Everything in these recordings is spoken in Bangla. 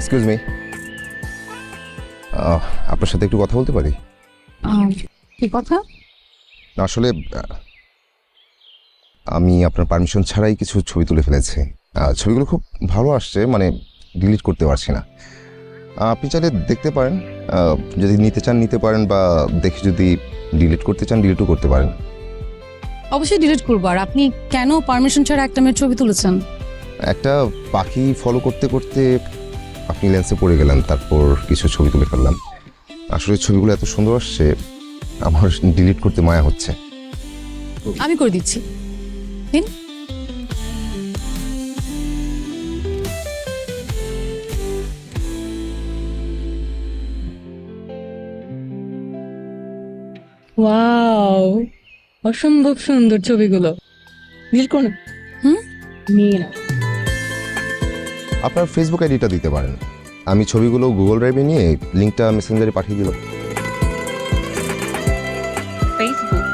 এক্সকিউজ মি, আপনার সাথে একটু কথা বলতে পারি? কি কথা? আসলে আমি আপনার পারমিশন ছাড়াই কিছু ছবি তুলে ফেলেছি। ছবিগুলো খুব ভালো আসছে, মানে ডিলিট করতে পারছি না। আপনি চাইলে দেখতে পারেন, যদি নিতে চান নিতে পারেন, বা দেখে যদি ডিলিট করতে চান ডিলিটও করতে পারেন। অবশ্যই ডিলিট করবো। আর আপনি কেন পারমিশন ছাড়া একটা মেয়ের ছবি তুলেছেন? একটা পাখি ফলো করতে করতে আপনি লেন্সে পড়ে গেলেন, তারপর কিছু ছবি তুলে ফেললাম। আসলে ছবিগুলো এত সুন্দর আসছে, আমার ডিলিট করতে মায়া হচ্ছে। আমি করে দিচ্ছি, দিন। ওয়াও, অসম্ভব সুন্দর ছবিগুলো। ডিলিট করো না। হুম? নিয়ে নাও। আপনার ফেসবুক আইডিটা দিতে পারেন, আমি ছবিগুলো গুগল ড্রাইভে নিয়ে লিঙ্কটা মেসেঞ্জারে পাঠিয়ে দিলাম। ফেসবুক?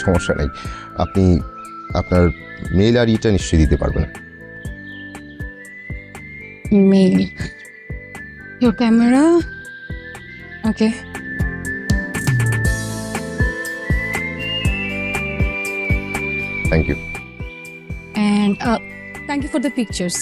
সমস্যা নেই, আপনি আপনার মেইল আর ইটা নিশ্চয়ই দিতে পারবেন। Mail, your camera, okay. Thank you. And thank you for the pictures.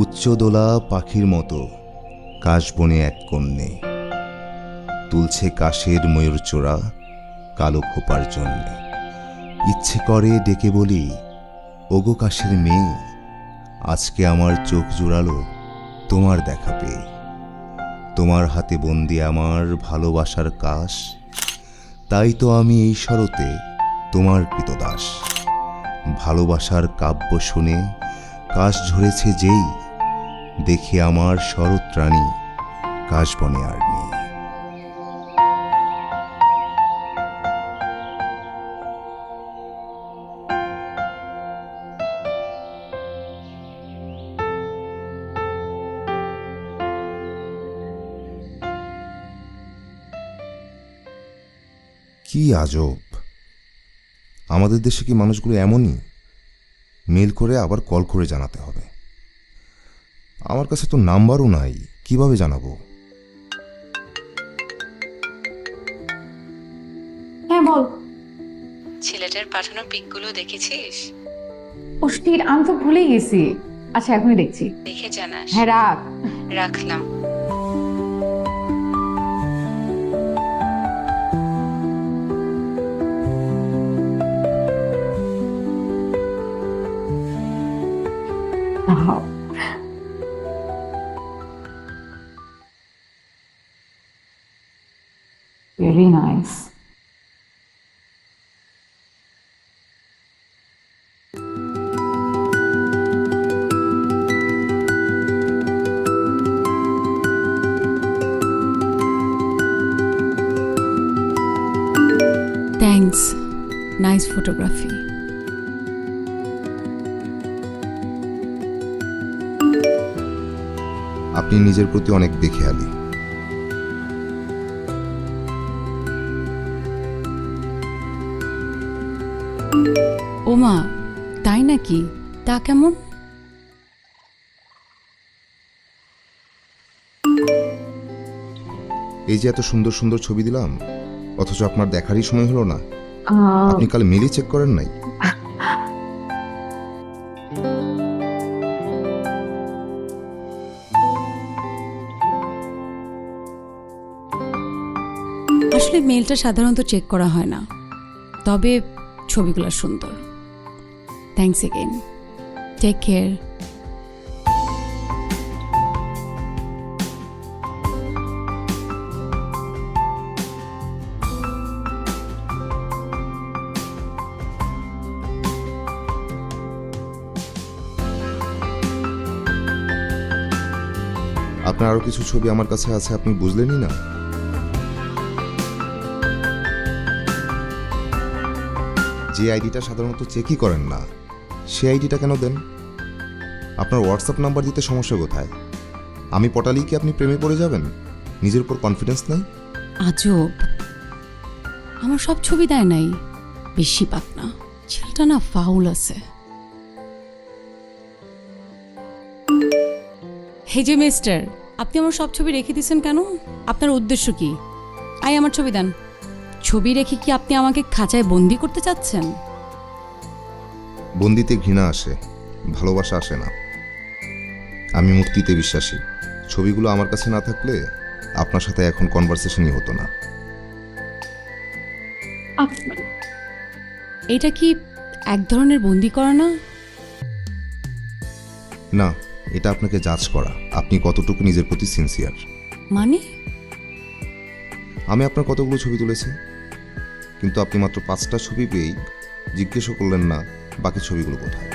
উচ্চদোলা পাখির মতো কাশবনে এক কন্যে তুলছে কাশের ময়ূরচূড়া কালো খোপার জন্যে। ইচ্ছে করে ডেকে বলি, ওগো কাশের মেয়ে, আজকে আমার চোখ জুড়ালো তোমার দেখা পেয়ে। তোমার হাতে বন্দি আমার ভালোবাসার কাশ, তাই তো আমি এই শরতে তোমার কৃতদাস। ভালোবাসার কাব্য শুনে কাশ ঝরেছে যেই, দেখে আমার শরৎরানী কাশবনে আর নেই। কি আজব, আমাদের দেশে কি মানুষগুলো এমনই? মেল করে আবার কল করে জানাতে হবে। আমার কাছে তো নাম্বারও নাই, কিভাবে জানাবো? হ্যাঁ বল। ছেলেটার পাঠানো পিকগুলো দেখেছিস? অস্থির, আমি তো ভুলেই গেছি। আচ্ছা এখনই দেখছি। দেখে জানাস। হ্যাঁ রাখ। রাখলাম। Very nice. Thanks. Nice photography. আপনি নিজের প্রতি অনেক বেখেয়ালি। ওমা, তাই নাকি? তা কেমন? এই যে এত সুন্দর সুন্দর ছবি দিলাম, অথচ আপনার দেখারই সময় হলো না। আপনি কাল মেলই চেক করেন নাই? আসলে মেলটা সাধারণত চেক করা হয় না, তবে ছবিগুলো সুন্দর। Thanks again, take care. আপনার আরো কিছু ছবি আমার কাছে আছে, আপনি বুঝলেনই না? যে আইডিটা সাধারণত চেকই করেন না, সেই আইডিটা কেন দেন? আপনার হোয়াটসঅ্যাপ নাম্বার দিতে সমস্যা কোথায়? আমি পটালেই কি আপনি প্রেমে পড়ে যাবেন? নিজের উপর কনফিডেন্স নাই? আজব, আমার সব ছবি দেয় নাই, বেশি পাক না। ছেলেটা না ফাউল আছে। হে যে মিস্টার, আপনি আমার সব ছবি রেখে দিয়েছেন কেন? আপনার উদ্দেশ্য কি? আমার ছবি দেন। ছবি রেখে কি আপনি আমাকে খাঁচায় বন্দি করতে চাচ্ছেন? বন্দিতে ঘৃণা আসে, ভালোবাসা আসে না। আমি মুক্তিতে বিশ্বাসী। ছবিগুলো আমার কাছে না থাকলে আপনার সাথে এখন কনভারসেশনই হতো না। এটা কি এক ধরনের বন্দি করা না? না, এটা আপনাকে জাজ করা, আপনি কতটুকু নিজের প্রতি সিনসিয়ার। মানে আমি আপনার কতগুলো ছবি তুলেছি, কিন্তু আপনি মাত্র 5টা ছবি পেয়েই জিজ্ঞেসও করলেন না বাকি ছবিগুলো কোথায়।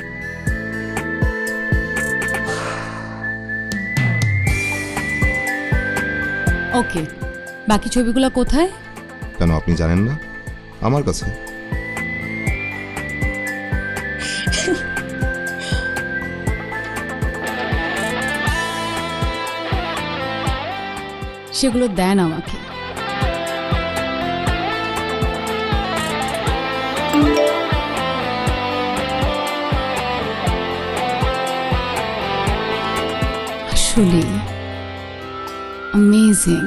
ওকে, বাকি ছবিগুলো কোথায়? কেন আপনি জানেন না? আমার কাছে। সেগুলো দেন আমাকে। আসলে অ্যামেজিং,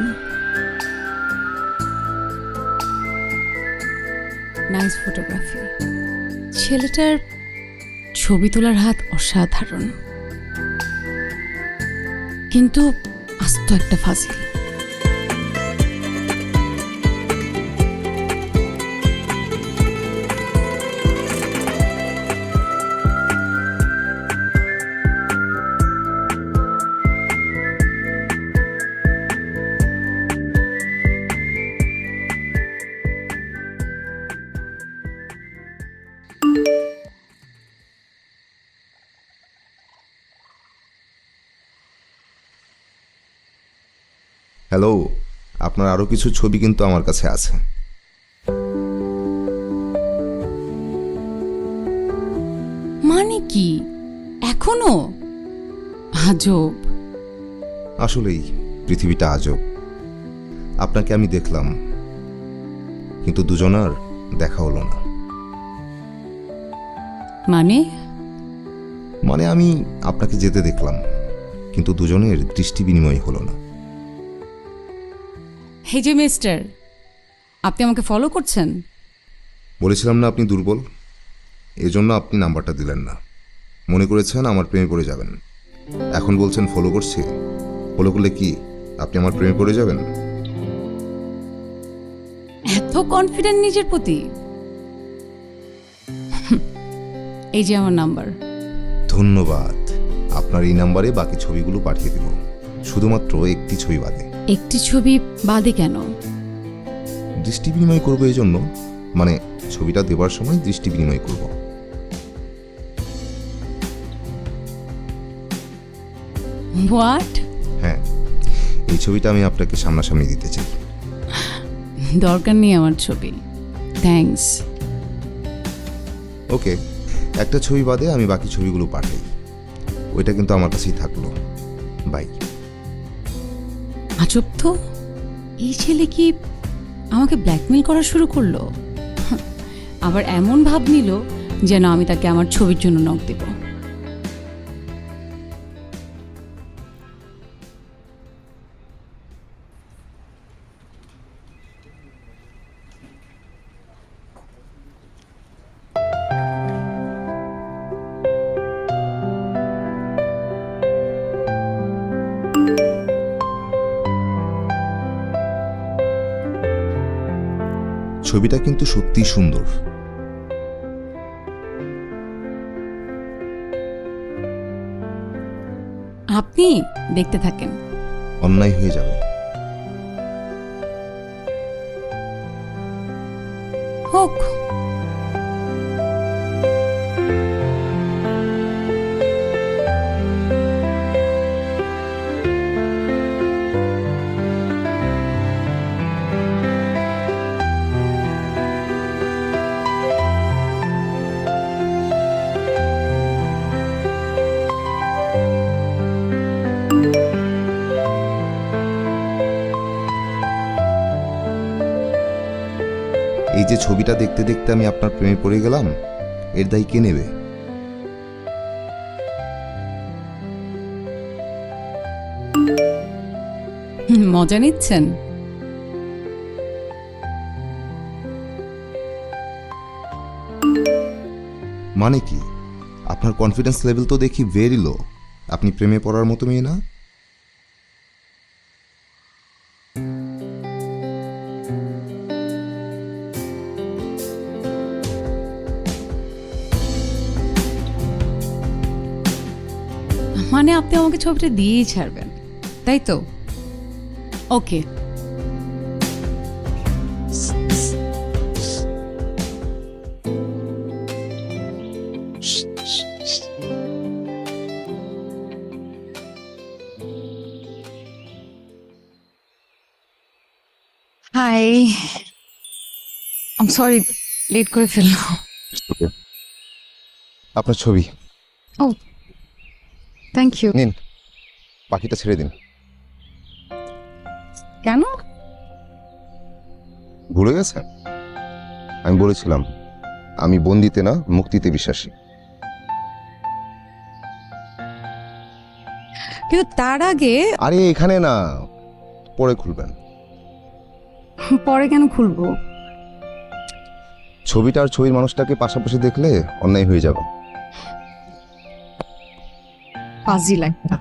নাইস ফটোগ্রাফি। ছেলেটার ছবি তোলার হাত অসাধারণ, কিন্তু আস্ত একটা ফাজিল। হ্যালো, আপনার আরো কিছু ছবি কিন্তু আমার কাছে আছে। মানে কি এখনো? আজব। আসলেই পৃথিবীটা আজব। আপনাকে আমি দেখলাম, কিন্তু দুজনার দেখা হলো না। মানে আমি আপনাকে যেতে দেখলাম, কিন্তু দুজনের দৃষ্টি বিনিময় হলো না। হে যে মিস্টার, আপনি আমাকে ফলো করছেন? বলেছিলাম না আপনি দুর্বল, এজন্য আপনি নাম্বারটা দিলেন না। মনে করেছেন আমার প্রেমে পড়ে যাবেন। এখন বলছেন ফলো করছি। ফলো করলে কি আপনি আমার প্রেমে পড়ে যাবেন? এত কনফিডেন্ট নিজের প্রতি? এই যে আমার নাম্বার। ধন্যবাদ। আপনার এই নাম্বারে বাকি ছবিগুলো পাঠিয়ে দেব, শুধুমাত্র একটি ছবি বাদে। একটি ছবি বাদে কেন? দৃষ্টি বিনিময় করবো এই জন্য, মানে ছবিটা দেবার সময় দৃষ্টি বিনিময় করব। হোয়াট? হ্যাঁ, এই ছবিটা আমি আপনাকে সামনাসামনি দিতে চাই। দরকার নেই আমার ছবি, থ্যাঙ্কস। ওকে, একটা ছবি বাদে আমি বাকি ছবিগুলো পাঠাই। ওইটা কিন্তু আমার কাছেই থাকলো। বাই। আজব তো, এই ছেলে কি আমাকে ব্ল্যাকমেল করা শুরু করলো? আবার এমন ভাব নিল যেন আমি তাকে আমার ছবির জন্য নক দেব। ছবিটা কিন্তু সত্যিই সুন্দর। আপনি দেখতে থাকেন। অন্যায় হয়ে যাবে। হোক। এই যে ছবিটা দেখতে দেখতে আমি আপনার প্রেমে পড়ে গেলাম, এর দায় কে নেবে? মজা নিচ্ছেন? মানে কি? আপনার কনফিডেন্স লেভেল তো দেখি ভেরি লো। আপনি প্রেমে পড়ার মতো মেয়ে না। মানে আপনি আমাকে ছবিটা দিয়েই ছাড়বেন, তাই তো? ওকে। হাই, আম সরি লেট করে ফেললাম। আপনার ছবি ও থ্যাংক ইউ। নিন, পাখিটা ছেড়ে দিন। কেন? ভুলে গেছেন? আমি বলেছিলাম আমি বন্দিতে না মুক্তিতে বিশ্বাসী। কিন্তু তার আগে আরে এখানে না, পরে খুলবেন। পরে কেন খুলবো? ছবিটা আর ছবির মানুষটাকে পাশাপাশি দেখলে অন্যায় হয়ে যাবে। ফাজিল একটা।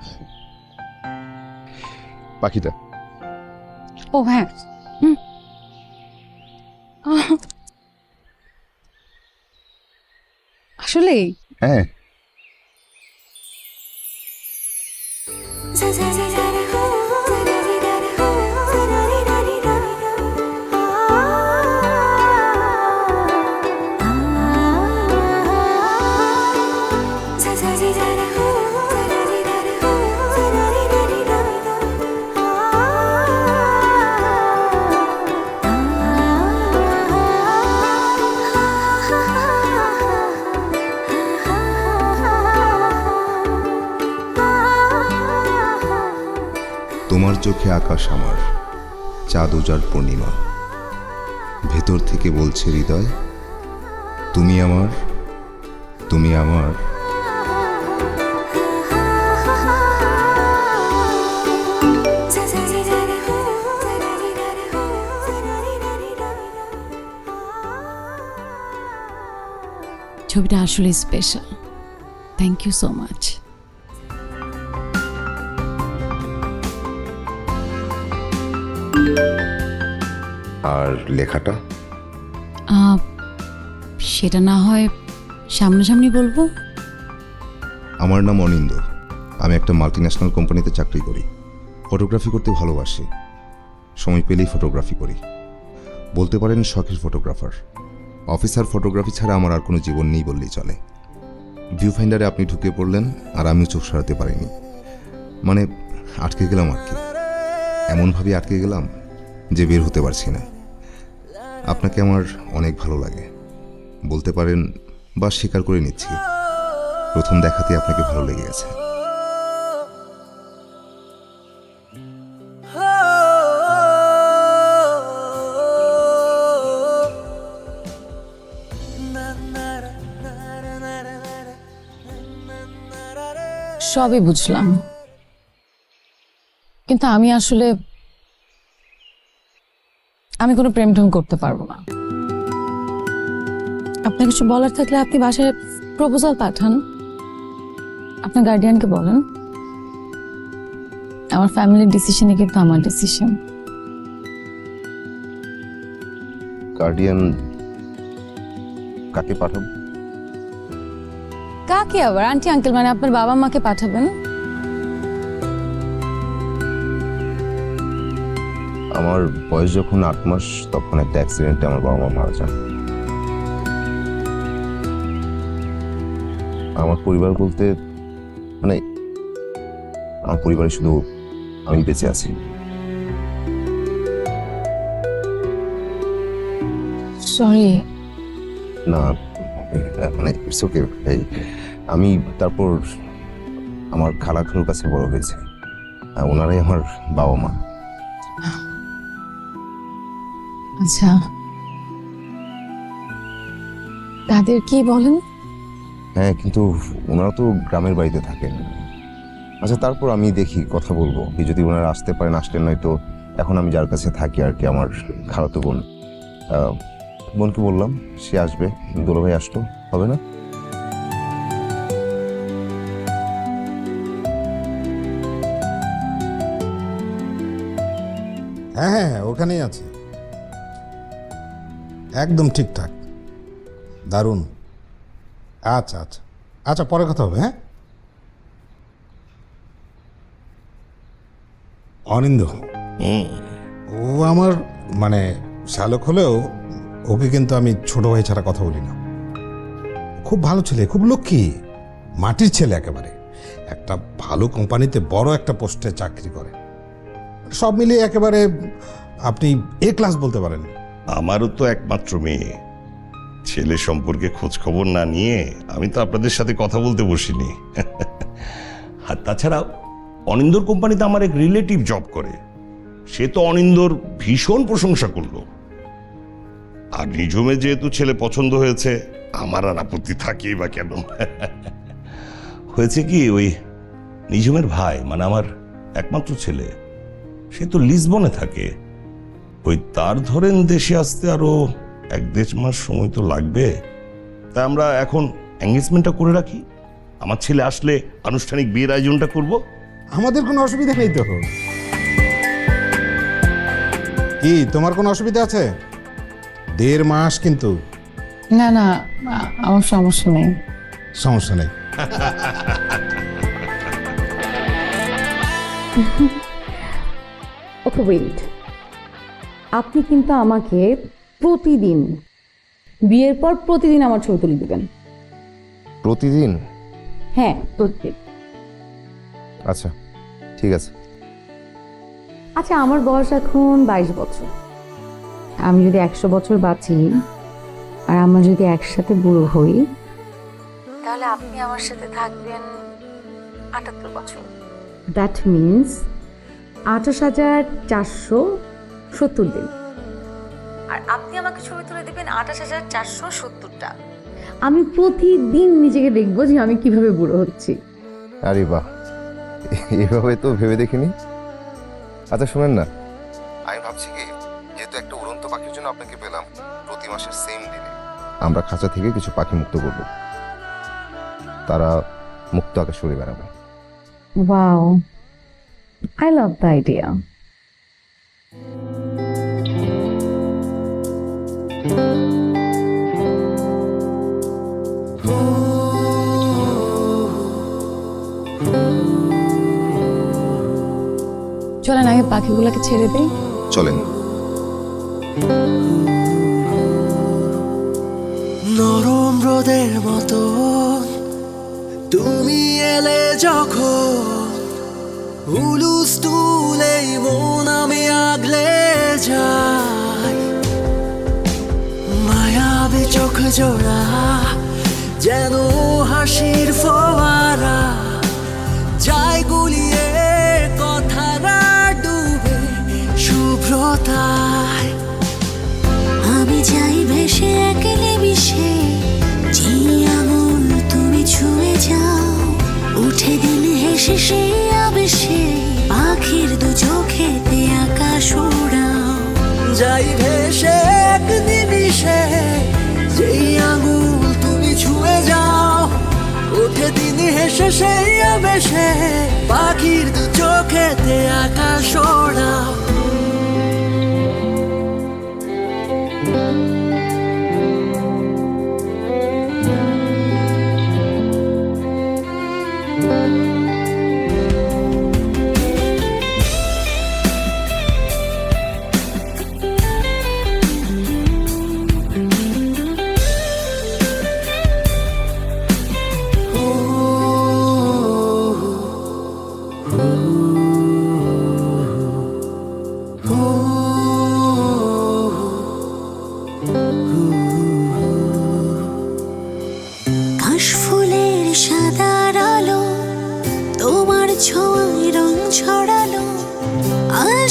পাখিটা ও হ্যাঁ, আসলে হ্যাঁ, তোমার চোখে আকাশ আমার, চাঁদ উজার পূর্ণিমা। ভেতর থেকে বলছে হৃদয়, তুমি আমার, তুমি আমার। ছবিটা আসলে special. Thank you so much. আর লেখাটা সেটা না হয় সামনাসামনি বলবো। আমার নাম অনিন্দ। আমি একটা মাল্টিন্যাশনাল কোম্পানিতে চাকরি করি। ফটোগ্রাফি করতে ভালোবাসি। সময় পেলেই ফটোগ্রাফি করি। বলতে পারেন শখের ফটোগ্রাফার। অফিসার ফটোগ্রাফি ছাড়া আমার আর কোনো জীবন নেই বললেই চলে। ভিউ ফাইন্ডারে আপনি ঢুকে পড়লেন আর আমিও চোখ সরাতে পারিনি। মানে আটকে গেলাম আর কি। এমনভাবে আটকে গেলাম যে বের হতে পারছি না। আপনাকে আমার অনেক ভালো লাগে বলতে পারেন, বা স্বীকার করে নিচ্ছি, প্রথম দেখাতে আপনাকে ভালো লেগে গেছে। সবই বুঝলাম, কিন্তু আমি আসলে কোনো প্রেম টেম করতে পারবো না। আপনার কিছু বলার থাকলে আপনি বাসায় প্রপোজাল পাঠান, আপনার গার্ডিয়ানকে বলেন। আমার ফ্যামিলির ডিসিশনে কিন্তু আমার ডিসিশন। গার্ডিয়ান কাকে পাঠাবো? কাকে আবার? আন্টি আঙ্কেল মানে আপনার বাবা মাকে পাঠাবেন। আমার বয়স যখন 8 মাস তখন একটা অ্যাক্সিডেন্টে আমার বাবা মা মারা যান। আমার পরিবার বলতে মানে আমার পরিবারে শুধু আমি বেঁচে আছি। সরি। না মানে ইটস ওকে ভাই। আমি তারপর আমার খালা খালুর কাছে বড় হয়েছে, ওনারাই আমার বাবা মা। আচ্ছা, তাদের কি বলেন? হ্যাঁ, কিন্তু ওনারা তো গ্রামের বাড়িতে থাকেন। আচ্ছা, তারপর আমি দেখি কথা বলবো কি, যদি ওনারা আসতে পারেন আসতেন, নয়তো এখন আমি যার কাছে থাকি আর কি, আমার খালাতো বোন, বোনকে বললাম সে আসবে, দুলাভাই আসতো, হবে না? হ্যাঁ হ্যাঁ হ্যাঁ, ওখানেই আছে, একদম ঠিকঠাক, দারুণ। আচ্ছা আচ্ছা আচ্ছা, পরে কথা হবে। হ্যাঁ, অনিন্দ, ও আমার মানে শ্যালক হলেও ওকে কিন্তু আমি ছোট ভাই ছাড়া কথা বলি না। খুব ভালো ছেলে, খুব লক্ষ্মী, মাটির ছেলে একেবারে। একটা ভালো কোম্পানিতে বড় একটা পোস্টে চাকরি করে। সব মিলিয়ে একেবারে আপনি এ ক্লাস বলতে পারেন। আমারও তো একমাত্র মেয়ে, ছেলে সম্পর্কে খোঁজ খবর না নিয়ে আমি তো আপনাদের সাথে কথা বলতে বসিনি। আর তাছাড়া অনিন্দর কোম্পানিতে আমার এক রিলেটিভ জব করে, সে তো অনিন্দর ভীষণ প্রশংসা করলো। আর নিঝুমে যেহেতু ছেলে পছন্দ হয়েছে, আমার আর আপত্তি থাকেই বা কেন। হয়েছে কি, ওই নিঝুমের ভাই মানে আমার একমাত্র ছেলে, সে তো লিসবনে থাকে। ওই তার ধরেন দেশে আসতে আরো 1-1.5 মাস সময় তো লাগবে। তাই আমরা এখন এঙ্গেজমেন্টটা করে রাখি, আমার ছেলে আসলে আনুষ্ঠানিক বিয়ের আয়োজনটা করব। আমাদের কোনো অসুবিধা নেই তো। কি তোমার কোনো অসুবিধা আছে? 1.5 মাস কিন্তু। না না, আমার সমস্যা নেই। সমস্যা নেই। ওকে ওয়েট, আপনি কিন্তু আমাকে প্রতিদিন, বিয়ের পর প্রতিদিন আমার ছবি তুলে দেবেন। প্রতিদিন? হ্যাঁ, প্রতিদিন। আচ্ছা ঠিক আছে। আচ্ছা, আমার বয়স এখন 22 বছর। আমি যদি 100 বছর বাঁচি আর আমরা যদি একসাথে বুড়ো হই, তাহলে আপনি আমার সাথে থাকবেন 78 বছর। দ্যাট মিনস 28,470 দিন। আর আপনি আমাকে ছবি তুলে দেবেন 28,470টা। আমি প্রতিদিন নিজেকে দেখবো যে আমি কিভাবে বুড়ো হচ্ছি। আরে বাহ, এভাবে তো ভেবে দেখিনি। আচ্ছা শুনেন না, আমি ভাবছি কি, যেহেতু একটা উড়ন্ত পাখির জন্য আপনাকে পেলাম, প্রতি মাসের সেম দিনে আমরা খাঁচা থেকে কিছু পাখি মুক্ত করব, তারা মুক্ত আকাশে উড়ে বেড়াবে। Wow, I love the idea. চলেন আগে পাখিগুলোকে ছেড়ে দিই। চলেন। নরম রোদের মতো তুমি এলে যখন, হুলুস তুলেই মন আমি আগলে যাই। মায়াবী চোখ জোড়া যেন হাসির ফোয়ারা, যায় গুলিয়ে কথারা ডুবে শুভ্রতায়। আমি যাই ভেসে একলে মিশে, যে আঙুল তুমি ছুঁয়ে যাও, উঠে দিন হেসে সেই আবেশে, পাখির দু চোখেতে আকাশ ওড়াও। যাই ভেসে এক নিমিষে, যে আঙুল তুমি ছুঁয়ে যাও, উঠে দিন হেসে সেই আবেশে, পাখির দু চোখেতে আকাশ ওড়াও।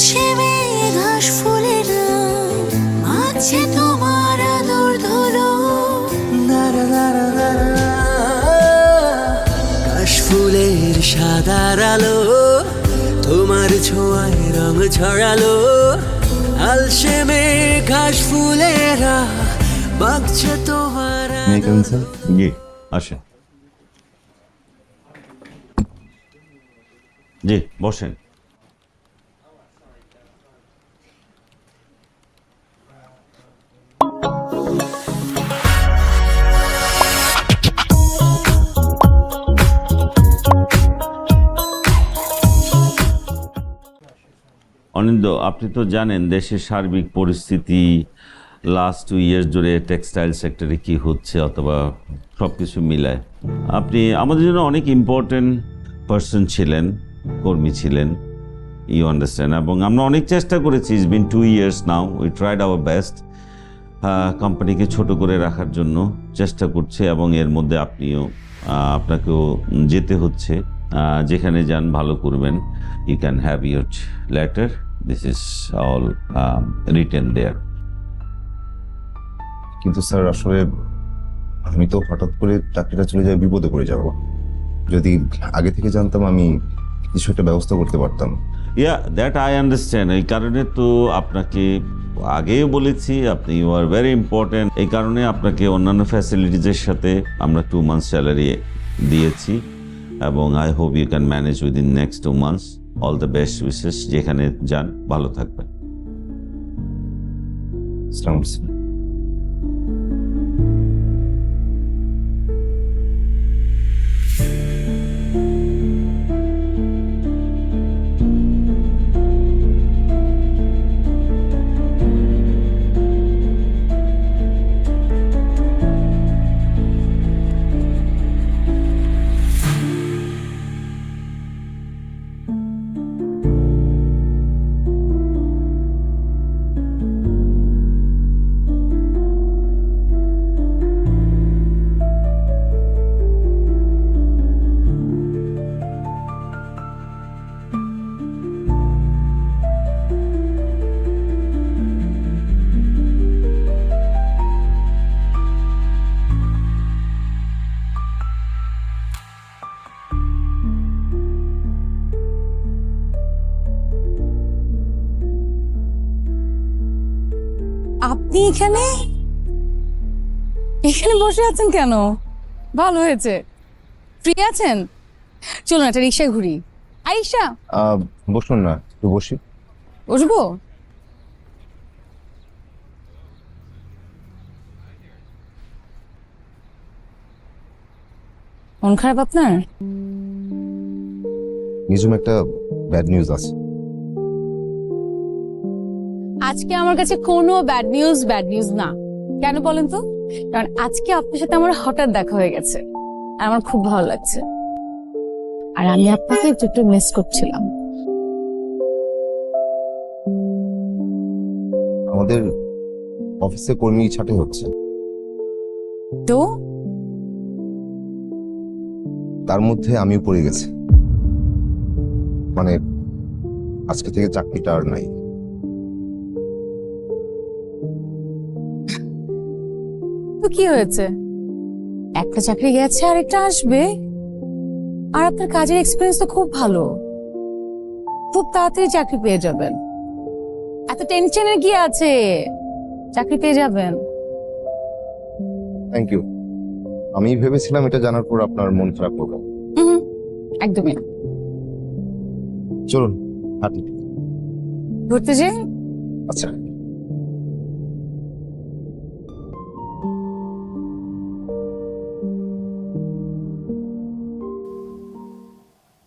আলসেমে ঘাস ফুলেরা মাঝে তোমার আদর ধরো। কাশফুলের সাদার আলো তোমার ছোঁয়ায় রং ছড়ালো, আলসেমে ঘাস ফুলেরা বাগছে তোমার জি আসেন, জি বসেন। অনিন্দ, আপনি তো জানেন দেশের সার্বিক পরিস্থিতি, লাস্ট 2 ইয়ার্স ধরে টেক্সটাইল সেক্টরে কি হচ্ছে, অথবা সব কিছু মিলায় আপনি আমাদের জন্য অনেক ইম্পর্টেন্ট পার্সন ছিলেন, কর্মী ছিলেন, ইউ আন্ডারস্ট্যান্ড। এবং আমরা অনেক চেষ্টা করেছি, it's been 2 years now, we tried our best কোম্পানিকে ছোট করে রাখার জন্য চেষ্টা করছে, এবং এর মধ্যে আপনাকেও যেতে হচ্ছে। যেখানে যান ভালো করবেন। You can have your letter. This is all written there. কিন্তু স্যার আসলে আমি তো হঠাৎ করে চাকরিটা চলে যাই, বিপদে পড়ে যাব। যদি আগে থেকে জানতাম আমি কিছু একটা ব্যবস্থা করতে পারতাম। Yeah, that I understand. এই কারণে তো আপনাকে আগেও বলেছি, আপনি ইউ আর ভেরি ইম্পর্টেন্ট। এই কারণে আপনাকে অন্যান্য ফ্যাসিলিটিসের সাথে আমরা 2 months স্যালারি দিয়েছি, এবং I hope you can manage within next 2 months. All the best wishes. যেখানে যান ভালো থাকবেন। আসসালামু আলাইকুম। আপনি এখানে এখানে বসে আছেন কেন? ভালো হয়েছে, ফ্রি আছেন? চলুন একটা রিক্সায় ঘুরি। আরিশা বসুন না, একটু বসি। বসবো? মন খারাপ আপনার? নিজম একটা ব্যাড নিউজ আছে। আজকে আমার কাছে কোনো ব্যাড নিউজ না। কেন বলেন তো? কারণ আজকে আপনার সাথে আমার হঠাৎ দেখা হয়ে গেছে, আর আমার খুব ভালো লাগছে। আর আমি আপনাকে একটু মিস করছিলাম। আমাদের অফিসে কর্মী ছাঁটাই হচ্ছে, তো তার মধ্যে আমিও পড়ে গেছি। মানে আজকে থেকে চাকরিটা আর নাই। তো কি হয়েছে? একটা চাকরি গেছে আর একটা আসবে। আর আপনার কাজের এক্সপেরিয়েন্স তো খুব ভালো, খুব তাড়াতাড়ি চাকরি পেয়ে যাবেন। এত টেনশনের কি আছে? চাকরি পেয়ে যাবেন। Thank you. আমি ভেবেছিলাম এটা জানার পর আপনার মন খারাপ হবে। একদমই না। চলুন হাঁটি। ঘুরতে যাই? আচ্ছা।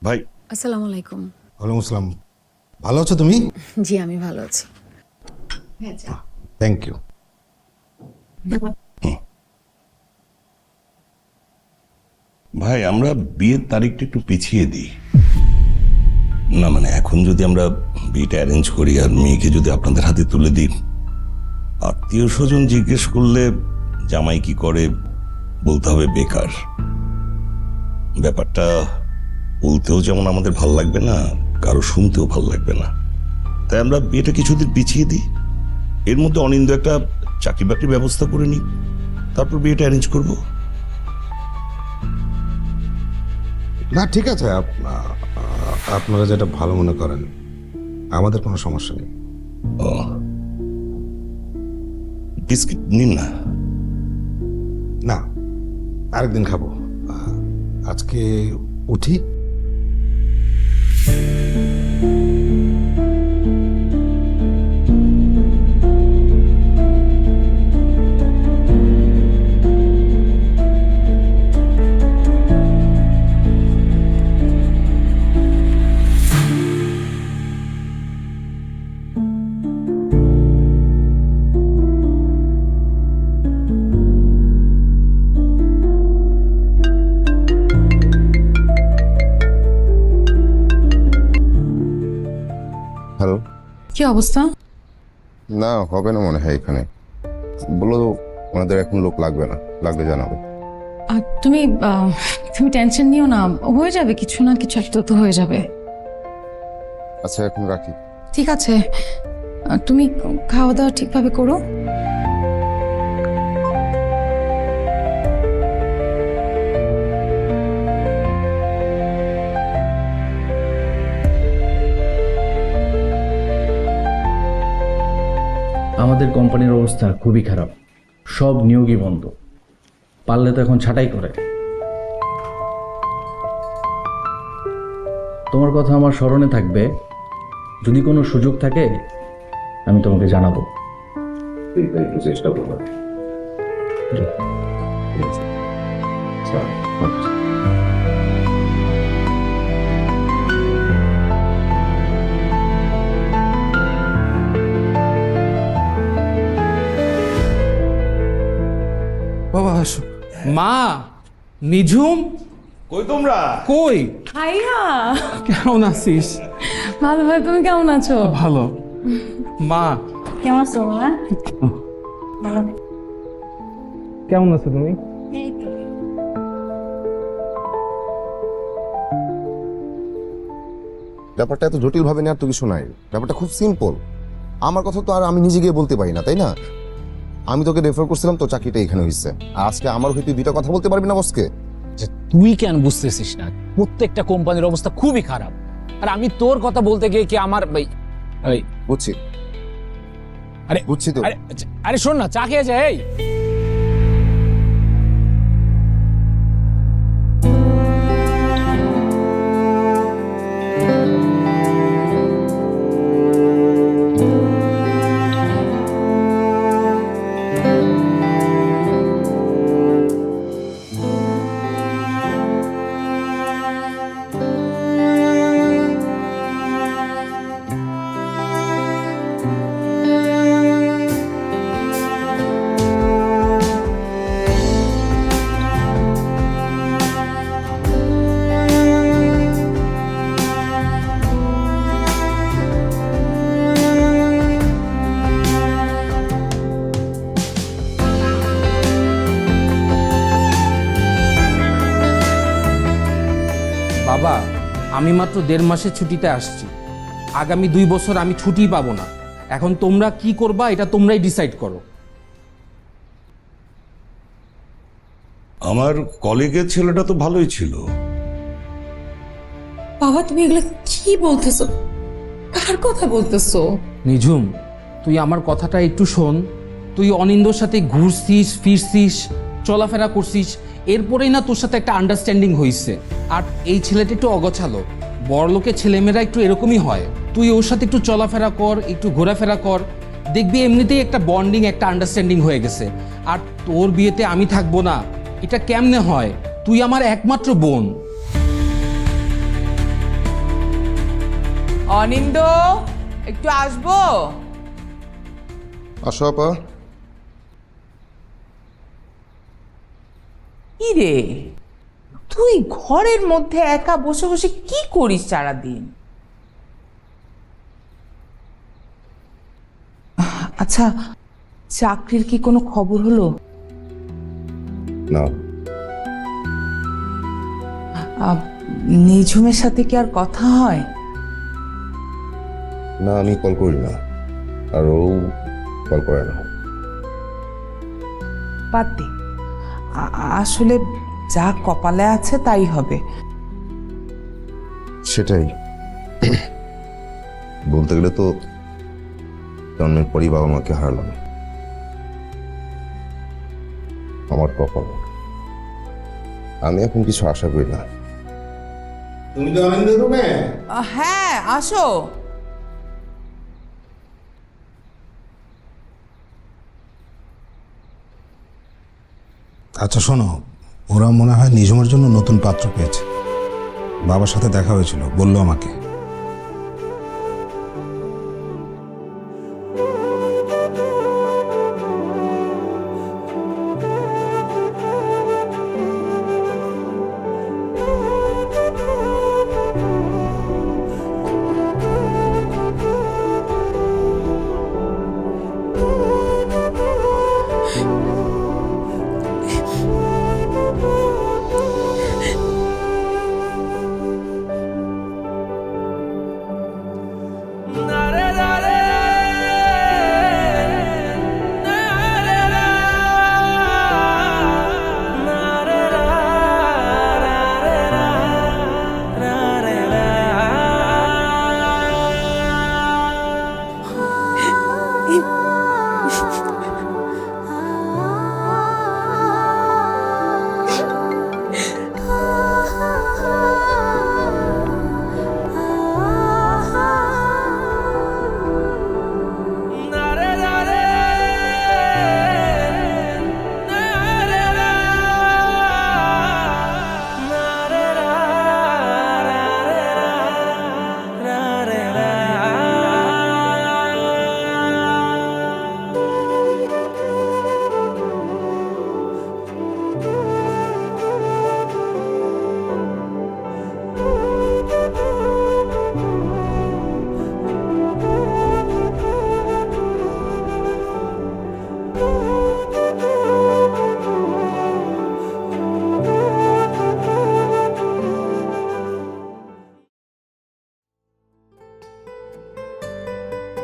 ভাই আসসালামু আলাইকুম। ওয়ালাইকুম আসসালাম। ভালো আছো তুমি? জি আমি ভালো আছি। Thank you. ভাই আমরা বিয়ের তারিখটা একটু পিছিয়ে দিই না, মানে এখন যদি আমরা বিয়েটা অ্যারেঞ্জ করি আর মেয়েকে যদি আপনাদের হাতে তুলে দিই, আত্মীয় স্বজন জিজ্ঞেস করলে জামাই কি করে বলতে হবে বেকার। ব্যাপারটা বলতেও যেমন আমাদের ভাল লাগবে না, কারো শুনতেও ভাল লাগবে না। তাই তাই আমরা বিয়েটা কিছুদিন পিছিয়ে দিই, এর মধ্যে অনিন্দ একটা চাকরি বাকরির ব্যবস্থা করে নিই, তারপর বিয়েটা অ্যারেঞ্জ করব। না ঠিক আছে, আপনারা যেটা ভালো মনে করেন, আমাদের কোনো সমস্যা নেই। ও, বিস্কিট নিন না। না, আরেকদিন খাবো, আজকে উঠি। হ্যালো। কি অবস্থা? না, হবে না মনে হয় এখানে। বললো ওনাদের এখন লোক লাগবে না, লাগবে জানাবে। আর তুমি টেনশন নিও না, হয়ে যাবে, কিছু না কিছু একটা তো হয়ে যাবে। আচ্ছা এখন রাখি। ঠিক আছে, তুমি খাওয়া দাওয়া ঠিকভাবে করো। আমাদের কোম্পানির অবস্থা খুবই খারাপ, সব নিয়োগই বন্ধ, পারলে তো এখন ছাঁটাই করে। তোমার কথা আমার স্মরণে থাকবে, যদি কোনো সুযোগ থাকে আমি তোমাকে জানাবো। একটু চেষ্টা করবো। বাবা, মা, নিঝুম, কই তোমরা? কই? ভাইয়া কেমন আছিস? ভালো ভাই, তুমি কেমন আছো? ভালো। মা কেমন আছো? কেমন আছো তুমি? ব্যাপারটা এত জটিল ভাবে নেওয়ার তো কিছু নাই, ব্যাপারটা খুব সিম্পল। আমার কথা তো আর আমি নিজে গিয়ে বলতে পারি না, তাই না? আমি তোকে রেফার করছিলাম, তো চাকরিটা এখানে হয়েছে। আজকে আমার হয়তো দুইটা কথা বলতে পারবি না বসকে? তুই কেন বুঝতেছিস না? প্রত্যেকটা কোম্পানির অবস্থা খুবই খারাপ, আর আমি তোর কথা বলতে গিয়ে কি আমার বুঝছি। আরে বুঝছি তো। আরে শোন না, চা খেয়ে যাই। বাবা, আমি মাত্র 1.5 মাসের ছুটিতে আসছি, আগামী 2 বছর আমি ছুটি পাবো না। এখন তোমরা কি করবা এটা তোমরাই ডিসাইড করো। আমার কলিগের ছেলেটা তো ভালোই ছিল। বাবা, তুমি এগুলো কি বলতেছো? কার কথা বলতেছো? নিঝুম, তুই আমার কথাটা একটু শোন। তুই অনিন্দর সাথে ঘুরছিস, ফিরছিস, চলাফেরা করছিস, এরপরেই না তোর সাথে একটা আন্ডারস্ট্যান্ডিং হয়েছে। আর এই ছেলেটা একটু অগোছালো, বড়লোকের ছেলেমেয়েরা একটু এরকমই হয়। তুই ওর সাথে একটু চলাফেরা কর, একটু ঘোরাফেরা কর, দেখবি এমনিতেই একটা বন্ডিং, একটা আন্ডারস্ট্যান্ডিং হয়ে গেছে। আর তোর বিয়েতে আমি থাকবো না, এটা কেমনে হয়? তুই আমার একমাত্র বোন। অনিন্দ, একটু আসবো? আসো আপা। কি রে, তুই ঘরের মধ্যে একা বসে বসে কি করিস সারাদিন? আচ্ছা, চাকরির কি কোনো খবর হলো? না। নিঝুমের সাথে কি আর কথা হয়? না, আমি কল করি না, আর ও কল করে না। বাদ দে, আসলে যা কপালে আছে তাই হবে। সেটাই, বলতে গেলে তো জন্মের পরই বাবা মাকে হারালাম। আমার কপাল, আমি এখন কিছু আশা করি না। তুমি তো আনন্দ রুমে? হ্যাঁ, আসো। আচ্ছা শোনো, ওরা মনে হয় নিজমের জন্য নতুন পাত্র পেয়েছে। বাবার সাথে দেখা হয়েছিল, বললো আমাকে।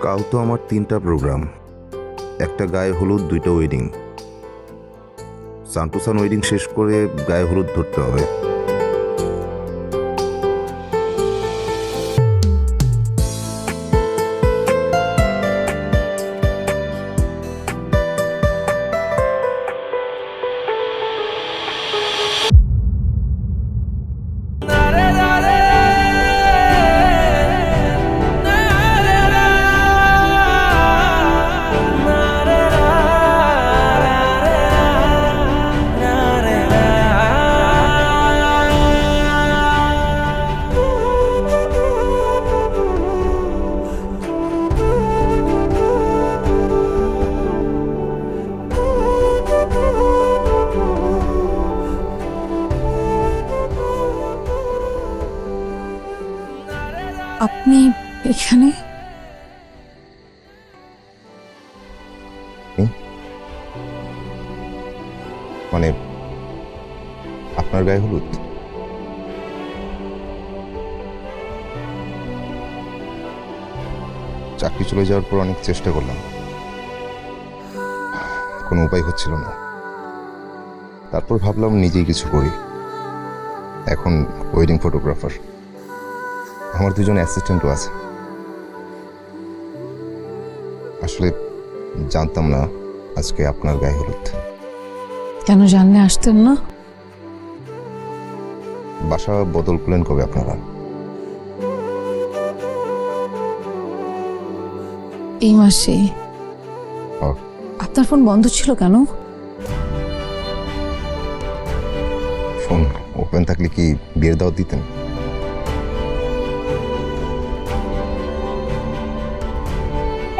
কাল তো আমার 3টা প্রোগ্রাম, একটা গায়ে হলুদ, 2টা ওয়েডিং। সান্টুসান ওয়েডিং শেষ করে গায়ে হলুদ ধরতে হবে। আপনি এখানে? মানে আপনার গায়ে হলুদ? চাকরি চলে যাওয়ার পর অনেক চেষ্টা করলাম, কোনো উপায় হচ্ছিল না। তারপর ভাবলাম নিজেই কিছু করি। এখন ওয়েডিং ফটোগ্রাফার, আমার 2জন অ্যাসিস্ট্যান্টও আছে। আসলে জানতাম না আজকে আপনার গায়ে হলুদ। কেন জানলে আসতেন না? বাসা বদল করলেন কবে আপনারা? এই মাসে। আপনার ফোন বন্ধ ছিল কেন? ফোন ওপেন থাকলে কি বিয়ের দাওয়াত দিতেন?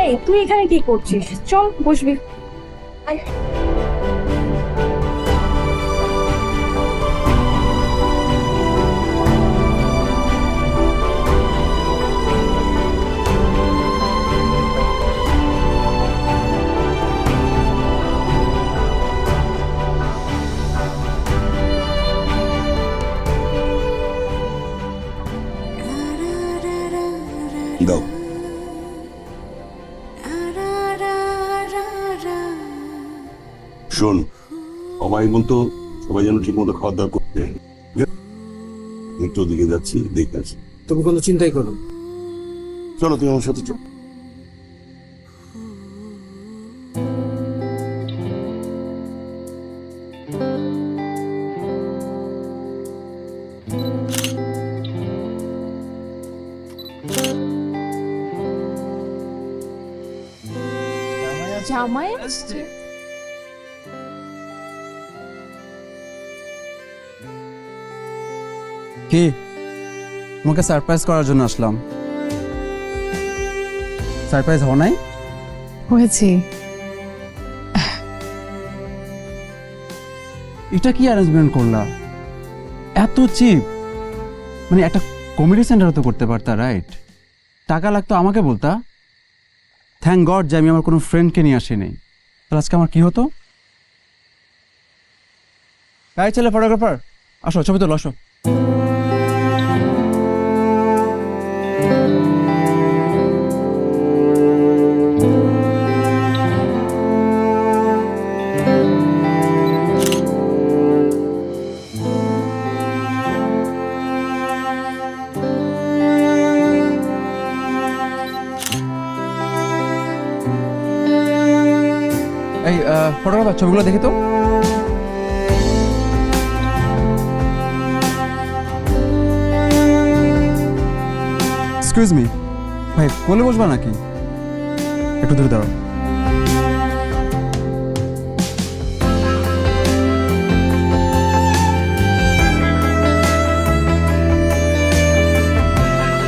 এই তুই এখানে কি করছিস? চল বসবি। দাও। শোন, সবাই বলতো সবাই যেন ঠিক মতো খাওয়া দাওয়া করতে। একটু ওদিকে যাচ্ছি, দেখে আছি। তুমি কোনো চিন্তাই করো। চলো তুমি আমার সাথে চলো। জামাই আসছে? কি তোমাকে সারপ্রাইজ করার জন্য আসলাম। সারপ্রাইজ হও নাই? হয়েছে। এটা কি অ্যারেঞ্জমেন্ট করলা? এত চিপ, মানে একটা কমেডি সেন্টার তো করতে পারতা, রাইট? টাকা লাগতো আমাকে বলতা। থ্যাংক গড যে আমি আমার কোনো ফ্রেন্ডকে নিয়ে আসিনি, তাহলে আজকে আমার কি হতো? এই ছেলে ফটোগ্রাফার, আসো ছবি তোলো, আসো। এই ফটোগ্রাফার, ছবিগুলো দেখি তো। এক্সকিউজ মি ভাই, কোলে বসবা নাকি? একটু দূরে দাঁড়াও।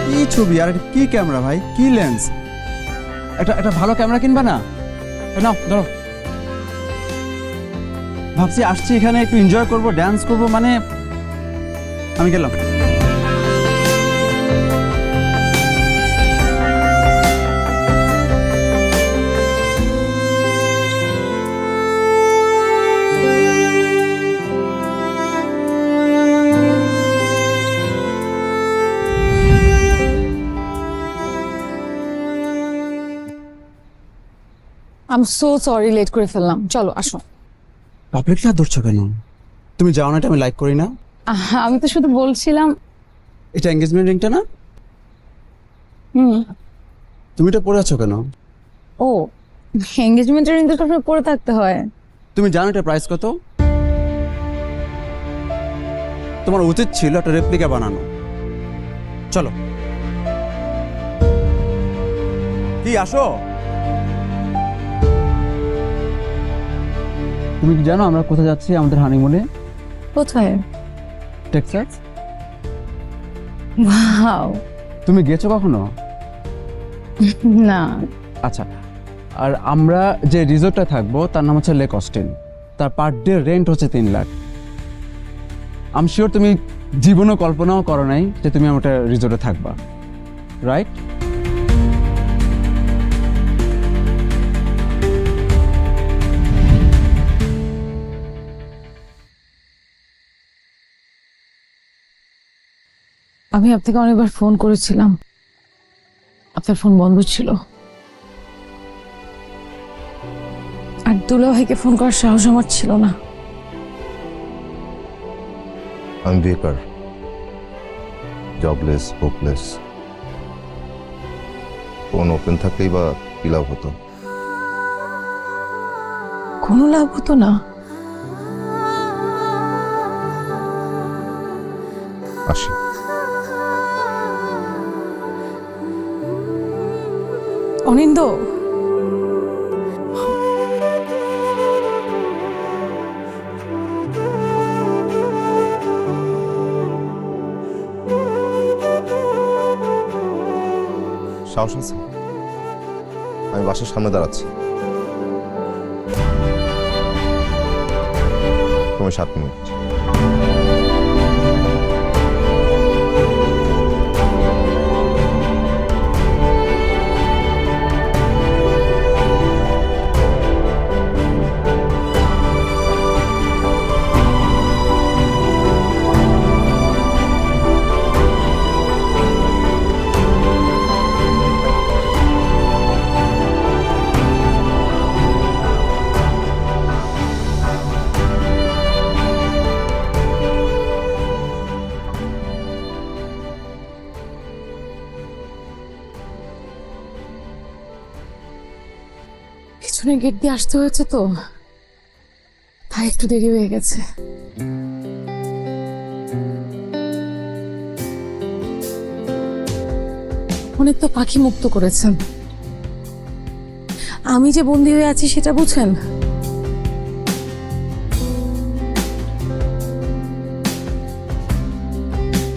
কি ছবি আর কি ক্যামেরা ভাই, কি লেন্স? একটা ভালো ক্যামেরা কিনবা না? নাও ধরো। ভাবছি আসছি এখানে একটু এনজয় করব, ড্যান্স করব, মানে আমি গেলাম। I am so sorry, late করে ফেললাম। চলো আসো। পাবলিকটা ধরছো কেন? তুমি যাও না, এটা আমি লাইক করি না। আমি তো শুধু বলছিলাম। এটা এঙ্গেজমেন্ট রিংটা না? হুম। তুমি এটা পরে আছো কেন? ও, এঙ্গেজমেন্টের রিং তো সবসময় পরে থাকতে হয়। তুমি জানো এটা প্রাইস কত? তোমার উচিত ছিল একটা রেপ্লিকা বানানো। চলো। কি আসো? তুমি কি জানো আমরা কোথায় যাচ্ছি আমাদের হানিমুনে? কোথায়? টেক্সাস। ওয়াও। তুমি গেছো কখনো? না। আচ্ছা, আর আমরা যে রিসোর্টটা থাকবো তার নাম হচ্ছে লেক অস্টিন। তার পার ডে রেন্ট হচ্ছে 3 লাখ। আই এম শিওর তুমি জীবনও কল্পনাও করো নাই যে তুমি আমার রিসোর্টে থাকবা, রাইট? আমি আপনাকে অনেকবার ফোন করেছিলাম, আপনার ফোন বন্ধ ছিল। আর দুলা ভাইকে ফোন করার সাহস আমার ছিল না। আমি বেকার, জবলেস, হোপলেস। ফোন ওপেন থাকলেই বা কি লাভ হতো? কোনো লাভ হতো না। আসি। অনিন্দ, সাহস আছে? আমি বাসার সামনে দাঁড়াচ্ছি, তোমার 7 মিনিট। পেছনের গেট দিয়ে আসতে হয়েছে তো, তাই একটু দেরি হয়ে গেছে। অনেক তো পাখি মুক্ত করেছেন, আমি যে বন্দি হয়ে আছি সেটা বুঝেন?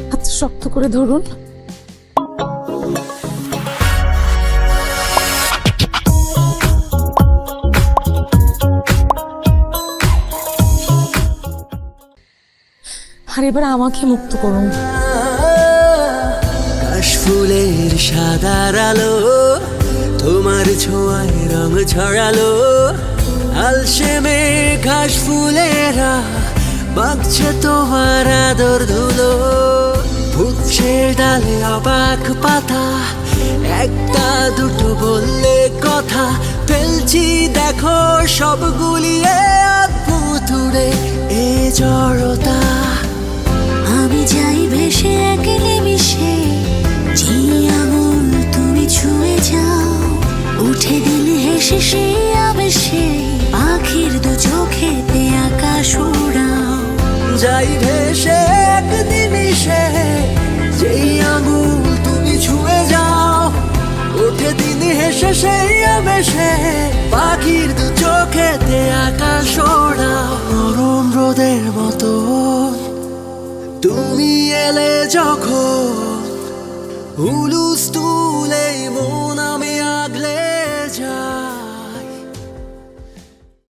হাতটা শক্ত করে ধরুন। আর এবার আমাকে মুক্ত করুন। কাশফুলের সাদার আলো তোমার ছোঁয়ায় রং ছড়ালো, আলসেমে ঘাস ফুলেরা বাগছে তোমার আদর ধুলো। ফুটছে ডালে অবাক পাতা, একটা দুটো বললে কথা, ফেলছি দেখো সব গুলিয়ে অদ্ভুত উড়ে এ জড়তা। আমি যাই ভেসে একলে মিশে, যে আঙুল তুমি ছুঁয়ে যাও, উঠে দিলে হেসে সে আবেশে, পাখির দু চোখেতে আকাশ উড়াও। যাই ভেসে একদিন এসে, যেই আঙুল তুমি ছুঁয়ে যাও, ওঠে দিন হেসে সেই আবেশে, পাখির দু চোখেতে আকাশ ওড়াও। নরম রোদের মতো তুমি এলে যখন, হুলুস তুলে মন আমি আগলে যা।